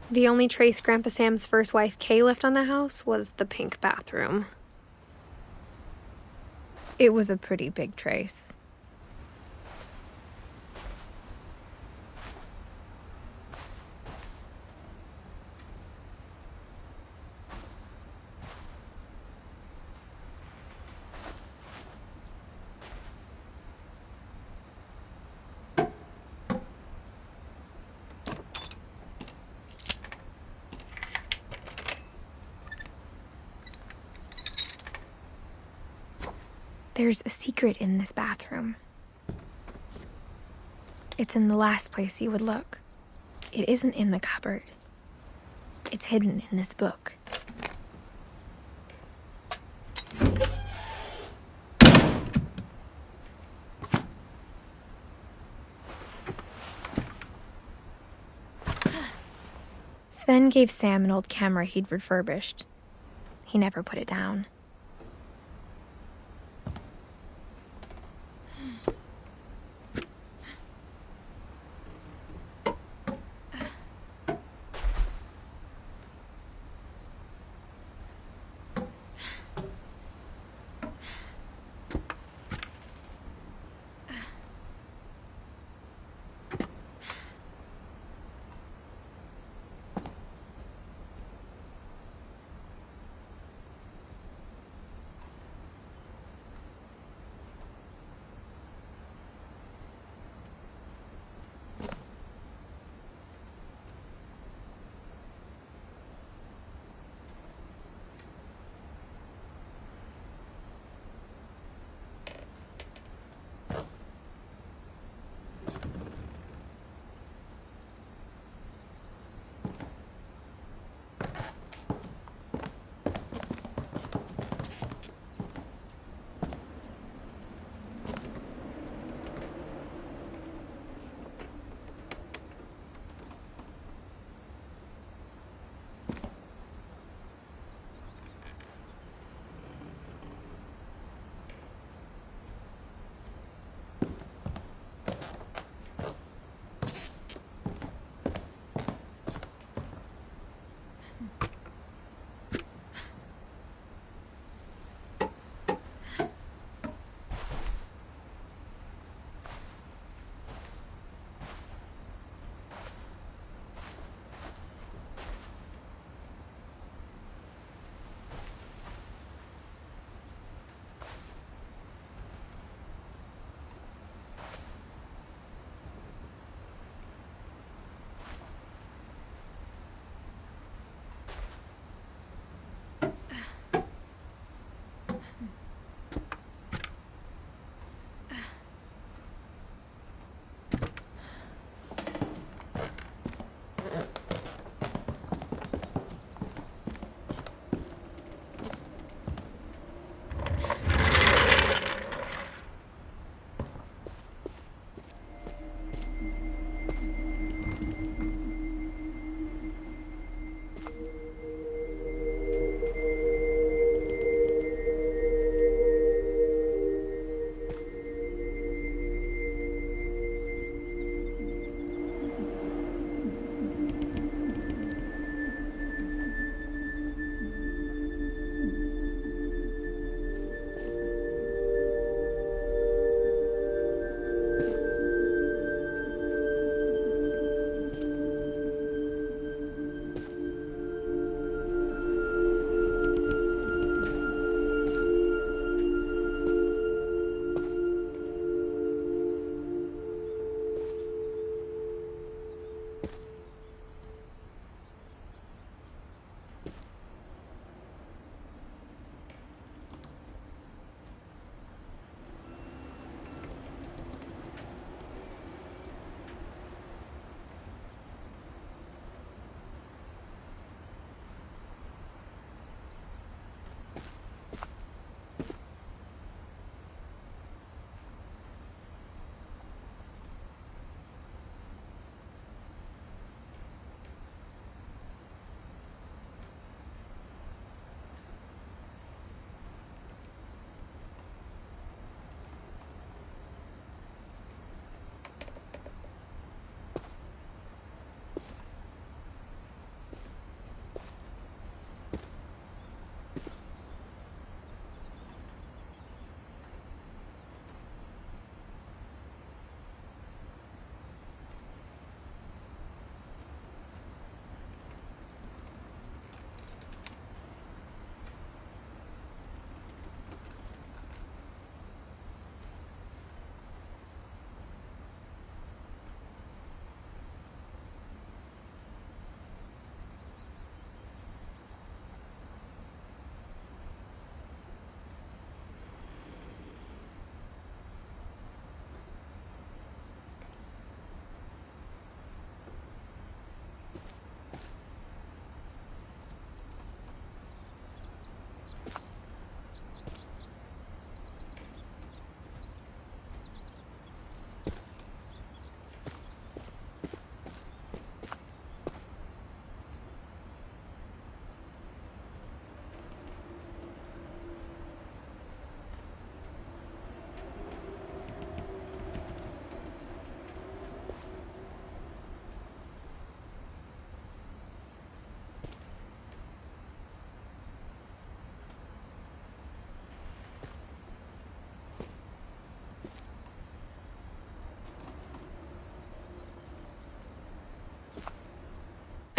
The only trace Grandpa Sam's first wife, Kay, left on the house was the pink bathroom. It was a pretty big trace. There's a secret in this bathroom. It's in the last place you would look. It isn't in the cupboard. It's hidden in this book. Sven gave Sam an old camera he'd refurbished. He never put it down.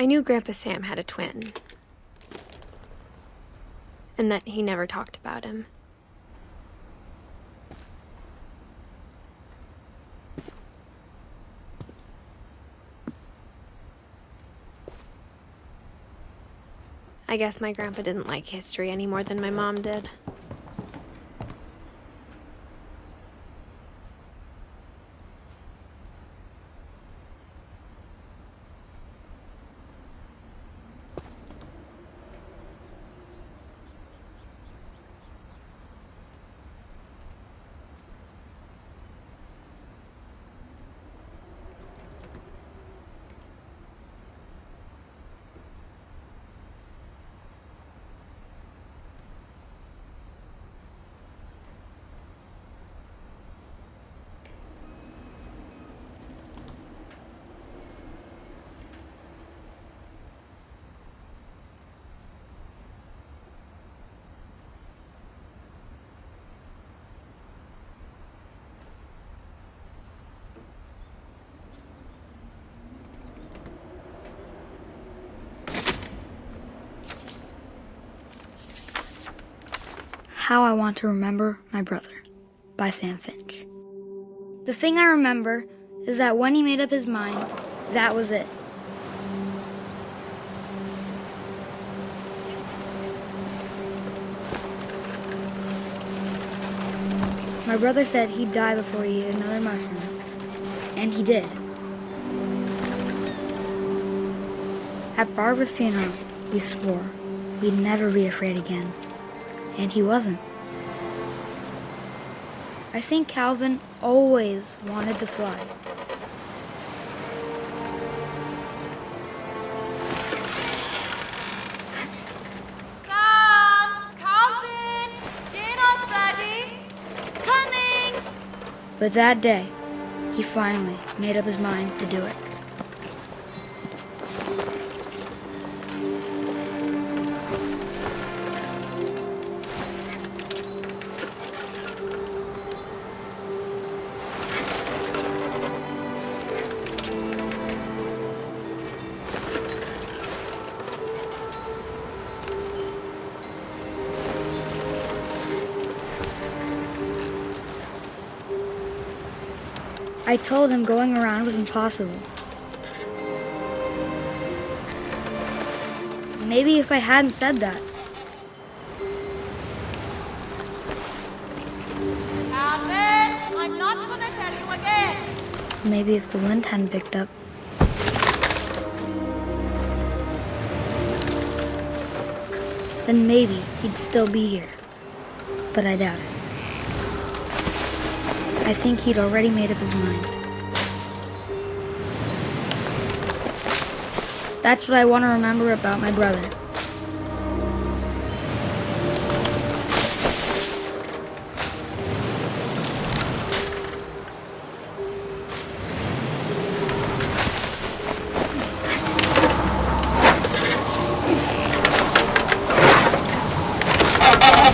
I knew Grandpa Sam had a twin, and that he never talked about him. I guess my grandpa didn't like history any more than my mom did. How I Want to Remember My Brother by Sam Finch. The thing I remember is that when he made up his mind, that was it. My brother said he'd die before he ate another mushroom, and he did. At Barbara's funeral, we swore we'd never be afraid again. And he wasn't. I think Calvin always wanted to fly. Sam! Calvin! Dinner's ready! Coming! But that day, he finally made up his mind to do it. I told him going around was impossible. Maybe if I hadn't said that. Calvin, I'm not gonna tell you again. Maybe if the wind hadn't picked up. Then maybe he'd still be here. But I doubt it. I think he'd already made up his mind. That's what I want to remember about my brother.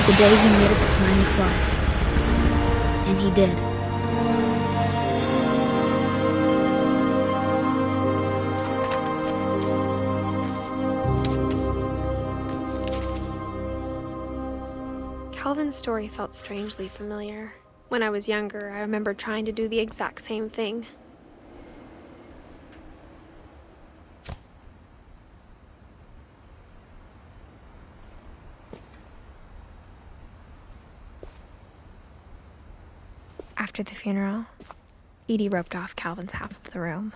The day he made up his mind to fly. And he did. Calvin's story felt strangely familiar. When I was younger, I remember trying to do the exact same thing. After the funeral, Edie roped off Calvin's half of the room.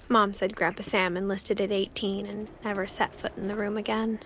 Mom said Grandpa Sam enlisted at 18 and never set foot in the room again.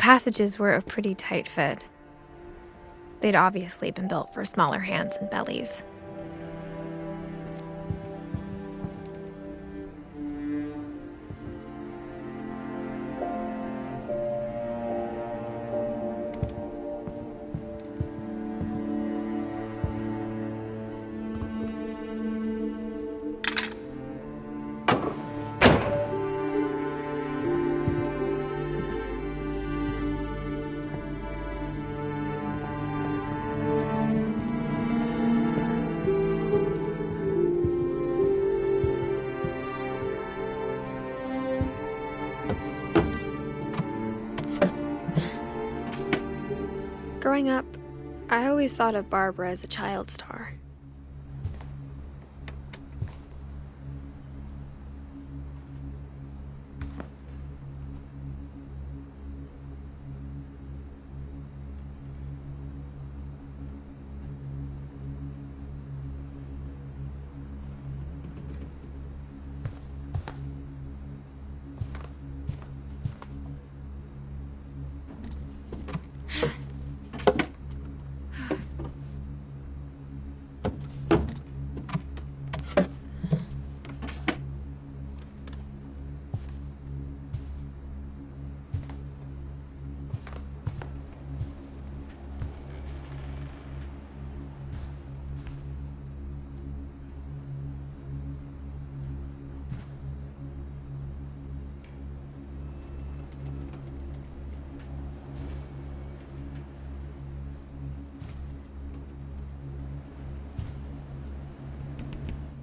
passages were a pretty tight fit. They'd obviously been built for smaller hands and bellies. Growing up, I always thought of Barbara as a child star.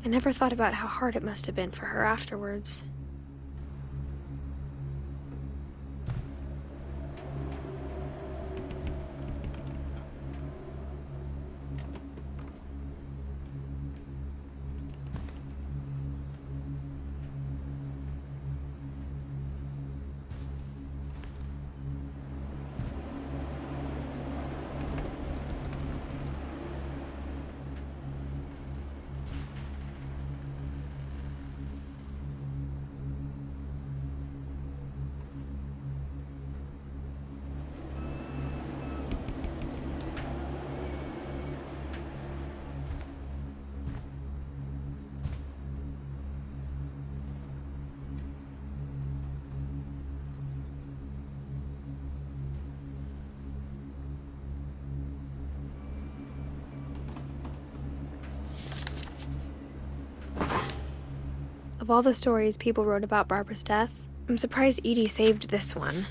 I never thought about how hard it must have been for her afterwards. Of all the stories people wrote about Barbara's death, I'm surprised Edie saved this one.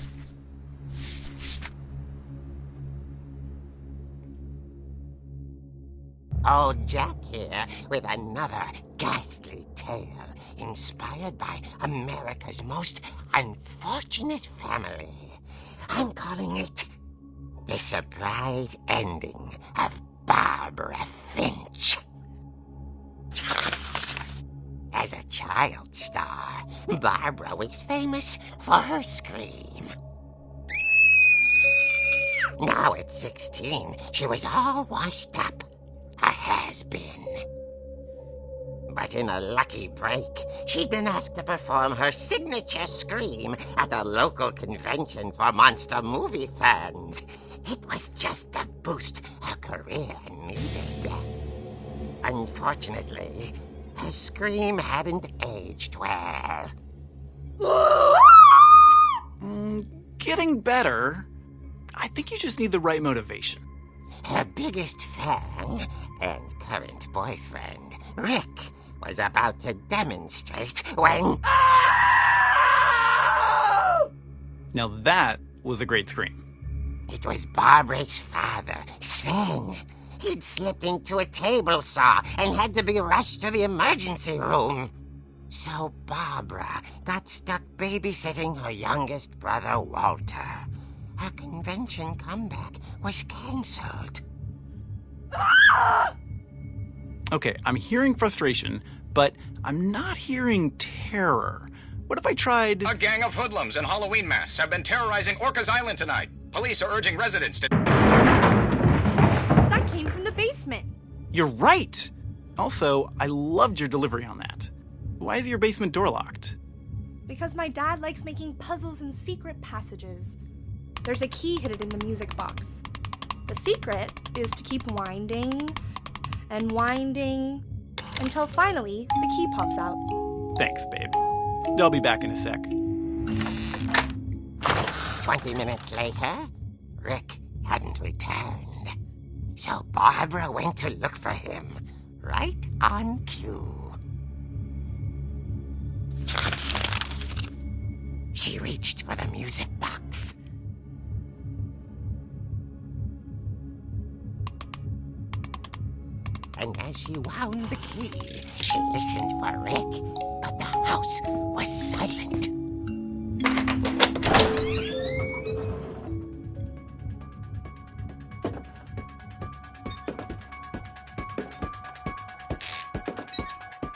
Old Jack here with another ghastly tale inspired by America's most unfortunate family. I'm calling it The Surprise Ending of Barbara Finch. As a child star, Barbara was famous for her scream. Now at 16, she was all washed up. A has-been. But in a lucky break, she'd been asked to perform her signature scream at a local convention for monster movie fans. It was just the boost her career needed. Unfortunately, her scream hadn't aged well. Getting better. I think you just need the right motivation. Her biggest fan and current boyfriend, Rick, was about to demonstrate when... Now that was a great scream. It was Barbara's father, Sven. He'd slipped into a table saw and had to be rushed to the emergency room. So Barbara got stuck babysitting her youngest brother, Walter. Her convention comeback was cancelled. Okay, I'm hearing frustration, but I'm not hearing terror. What if I tried... A gang of hoodlums in Halloween masks have been terrorizing Orcas Island tonight. Police are urging residents to... That came from the basement. You're right! Also, I loved your delivery on that. Why is your basement door locked? Because my dad likes making puzzles and secret passages. There's a key hidden in the music box. The secret is to keep winding and winding until finally the key pops out. Thanks, babe. I'll be back in a sec. 20 minutes later, Rick hadn't returned. So Barbara went to look for him, right on cue. She reached for the music box. And as she wound the key, she listened for Rick, but the house was silent.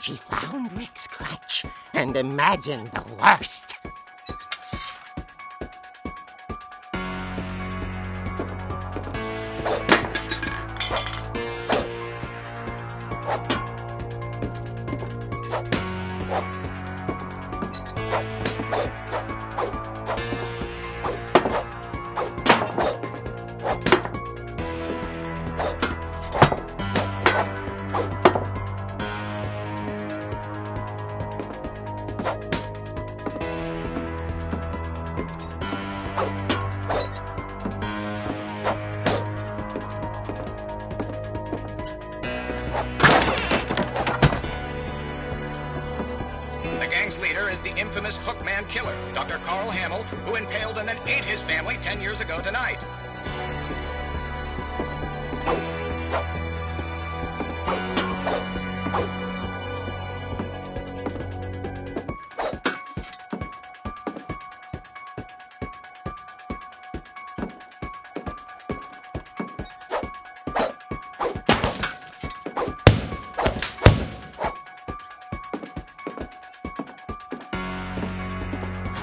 She found Rick's crutch and imagined the worst. The infamous Hookman killer, Dr. Carl Hamill, who impaled and then ate his family 10 years ago tonight.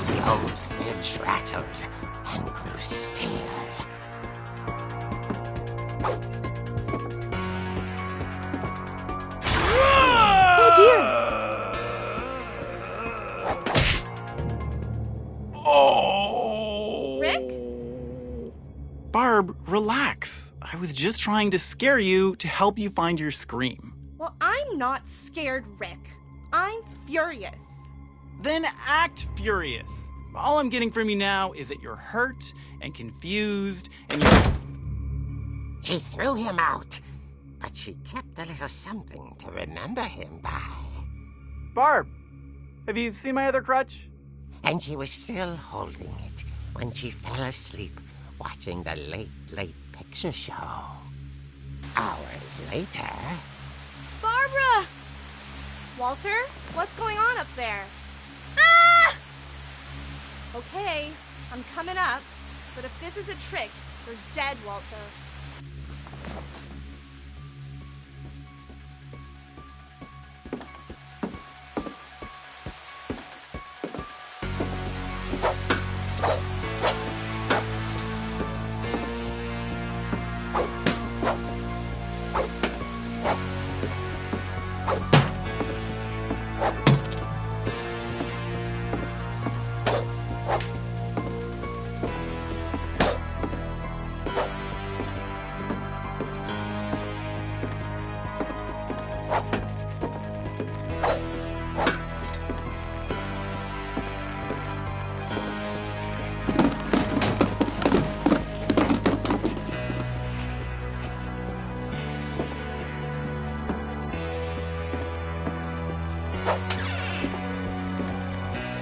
The old fridge rattled and grew still. Oh dear! Oh! Rick? Barb, relax. I was just trying to scare you to help you find your scream. Well, I'm not scared, Rick. I'm furious. Then act furious. All I'm getting from you now is that you're hurt and confused and you're... She threw him out, but she kept a little something to remember him by. Barb, have you seen my other crutch? And she was still holding it when she fell asleep watching the late picture show. Hours later... Barbara! Walter, what's going on up there? Ah! Okay, I'm coming up, but if this is a trick, you're dead, Walter.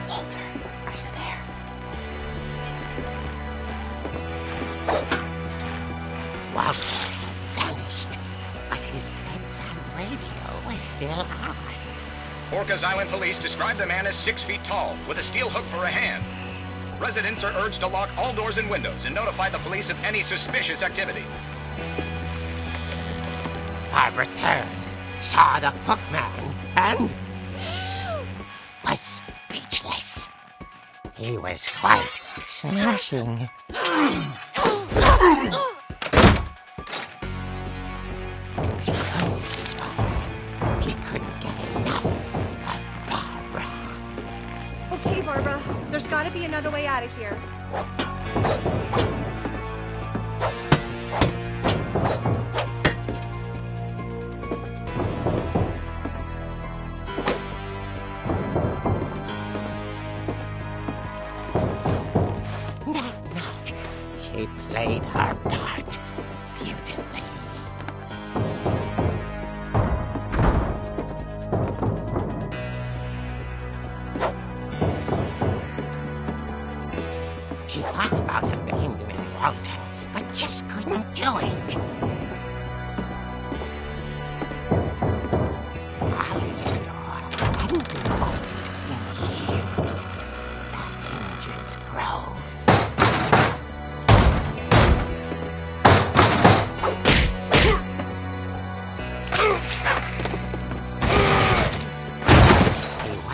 Walter, are you there? Walter had vanished, but his bedside radio was still on. Orcas Island police describe the man as 6 feet tall, with a steel hook for a hand. Residents are urged to lock all doors and windows and notify the police of any suspicious activity. Barbara turned, saw the hook man, and was speechless. He was quite smashing. And he was. He couldn't get enough of Barbara. Okay, Barbara, there's gotta be another way out of here.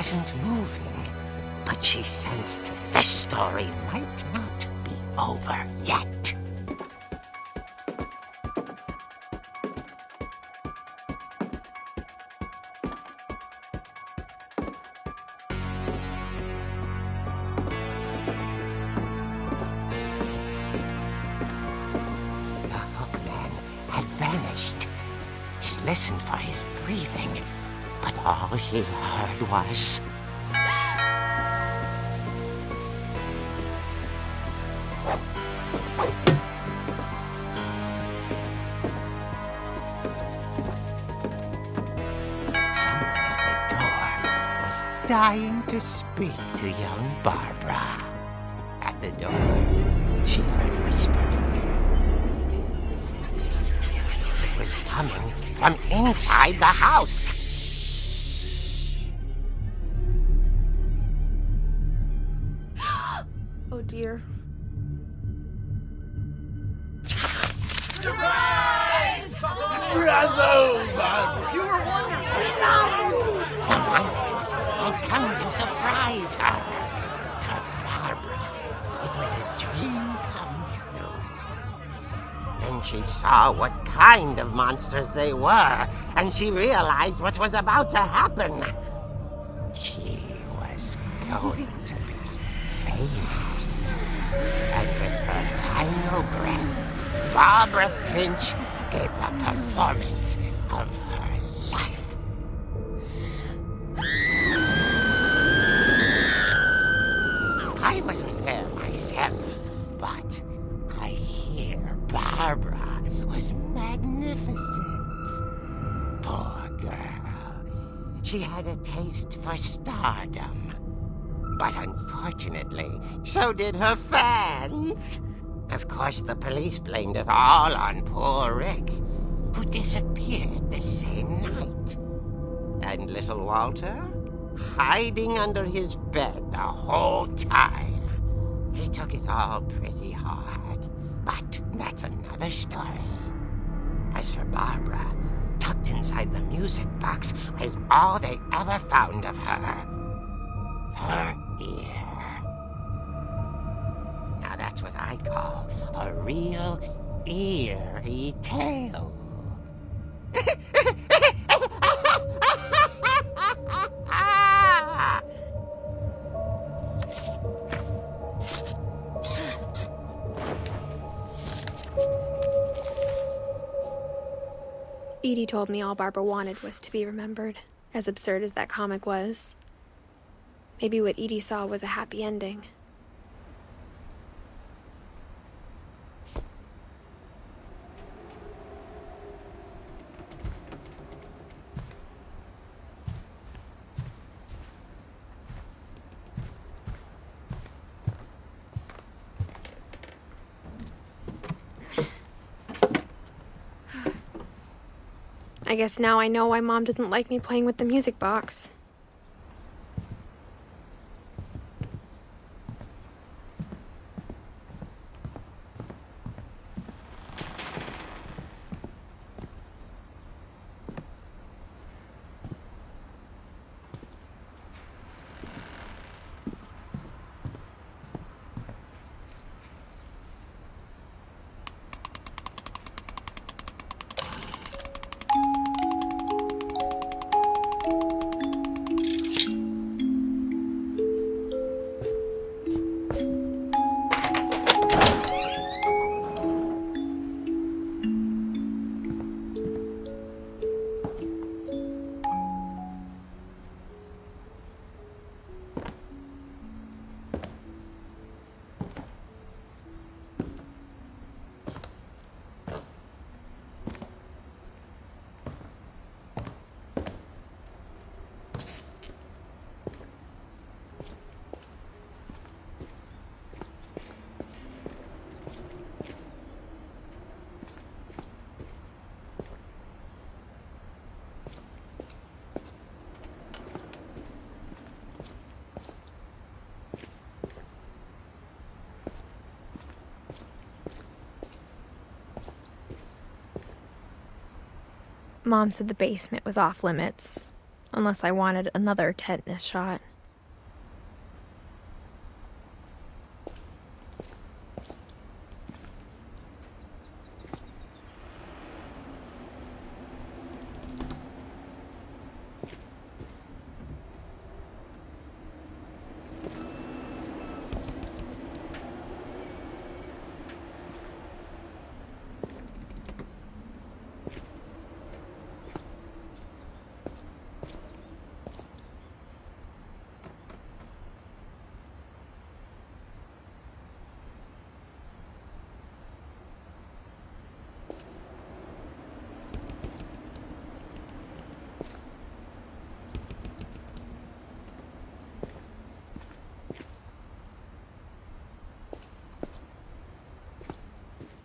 wasn't moving, but she sensed the story might not be over yet. The hookman had vanished. She listened for his breathing, but all she heard was... someone at the door was dying to speak to young Barbara. At the door, she heard whispering. It was coming from inside the house. Oh dear. The monsters had come to surprise her. For Barbara, it was a dream come true. Then she saw what kind of monsters they were, and she realized what was about to happen. She was going to be famous. And with her final breath, Barbara Finch gave the performance of her life. I wasn't there myself, but I hear Barbara was magnificent. Poor girl. She had a taste for stardom. But unfortunately, so did her fans. Of course, the police blamed it all on poor Rick, who disappeared the same night. And little Walter? Hiding under his bed the whole time. He took it all pretty hard, but that's another story. As for Barbara, tucked inside the music box was all they ever found of her. Her ear. Now that's what I call a real eerie tale. Edie told me all Barbara wanted was to be remembered, as absurd as that comic was. Maybe what Edie saw was a happy ending. I guess now I know why Mom didn't like me playing with the music box. Mom said the basement was off limits. Unless I wanted another tetanus shot.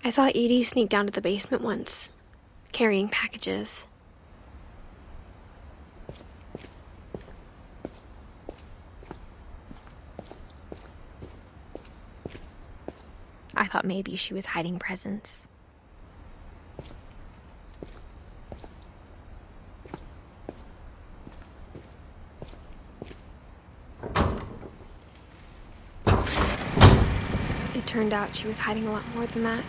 I saw Edie sneak down to the basement once, carrying packages. I thought maybe she was hiding presents. It turned out she was hiding a lot more than that.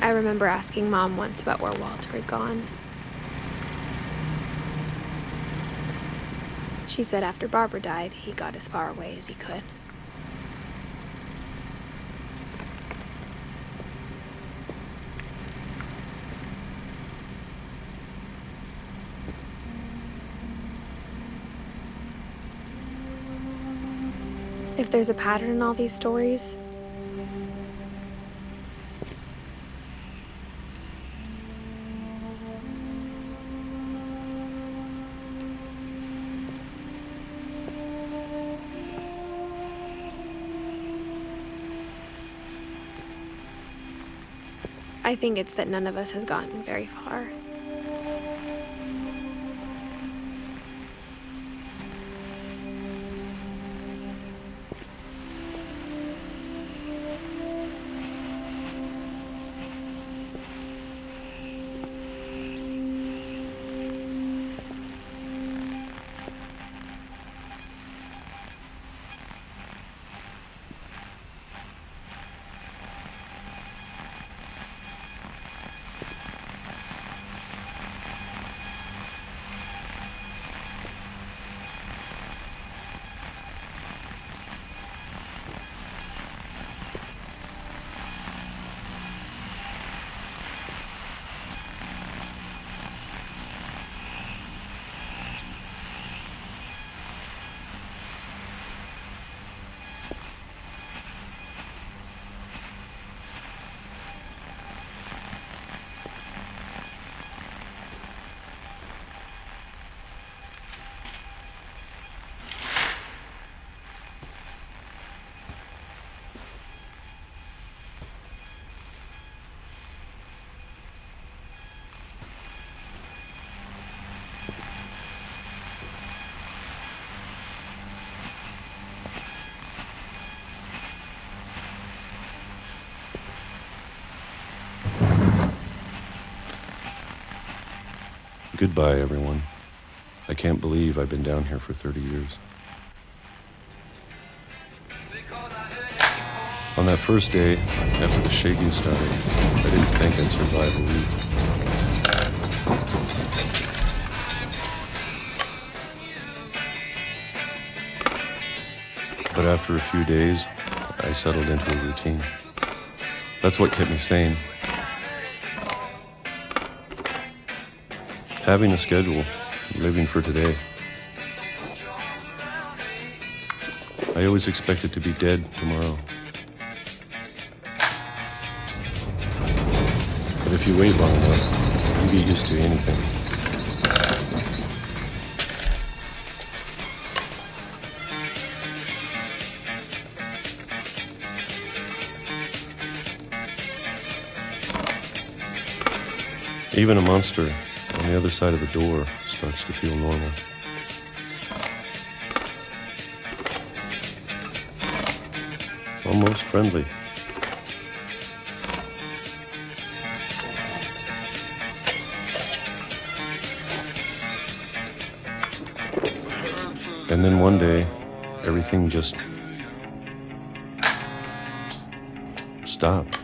I remember asking Mom once about where Walter had gone. She said after Barbara died, he got as far away as he could. If there's a pattern in all these stories, I think it's that none of us has gotten very far. Goodbye, everyone. I can't believe I've been down here for 30 years. On that first day, after the shaking started, I didn't think I'd survive a week. But after a few days, I settled into a routine. That's what kept me sane. Having a schedule, living for today. I always expected to be dead tomorrow. But if you wait long enough, you get used to anything. Even a monster on the other side of the door starts to feel normal. Almost friendly. And then one day, everything just stopped.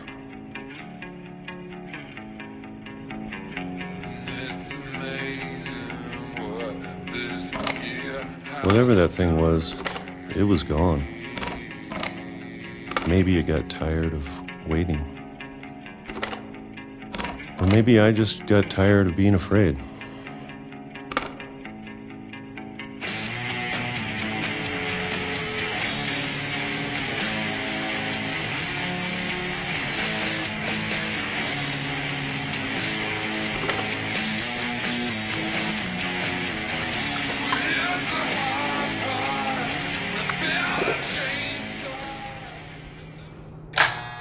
Whatever that thing was, it was gone. Maybe it got tired of waiting. Or maybe I just got tired of being afraid.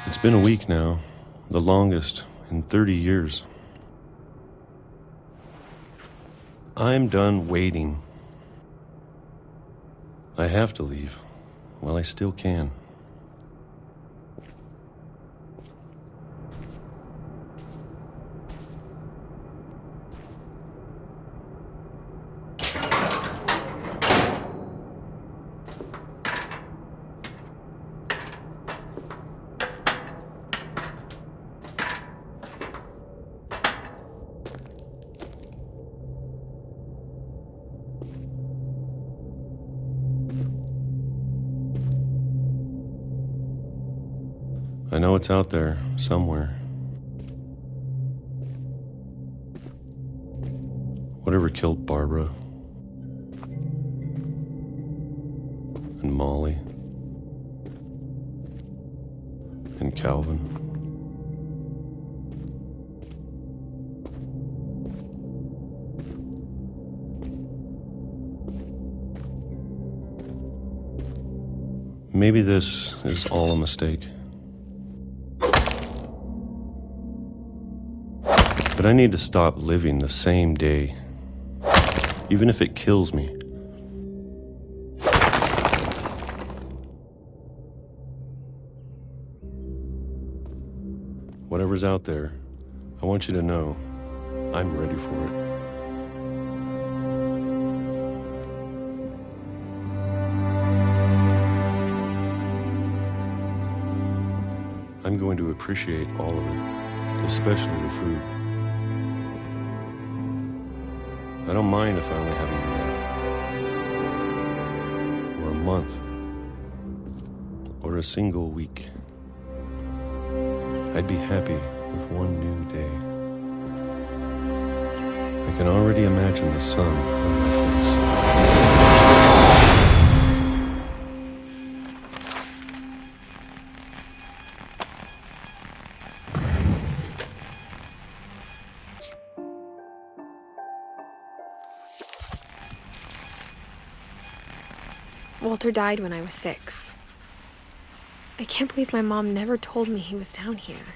It's been a week now, the longest in 30 years. I'm done waiting. I have to leave while I still can. I know it's out there, somewhere. Whatever killed Barbara and Molly and Calvin. Maybe this is all a mistake. But I need to stop living the same day, even if it kills me. Whatever's out there, I want you to know I'm ready for it. I'm going to appreciate all of it, especially the food. I don't mind if I only have a year, or a month, or a single week. I'd be happy with one new day. I can already imagine the sun on my face. Walter died when I was 6. I can't believe my mom never told me he was down here.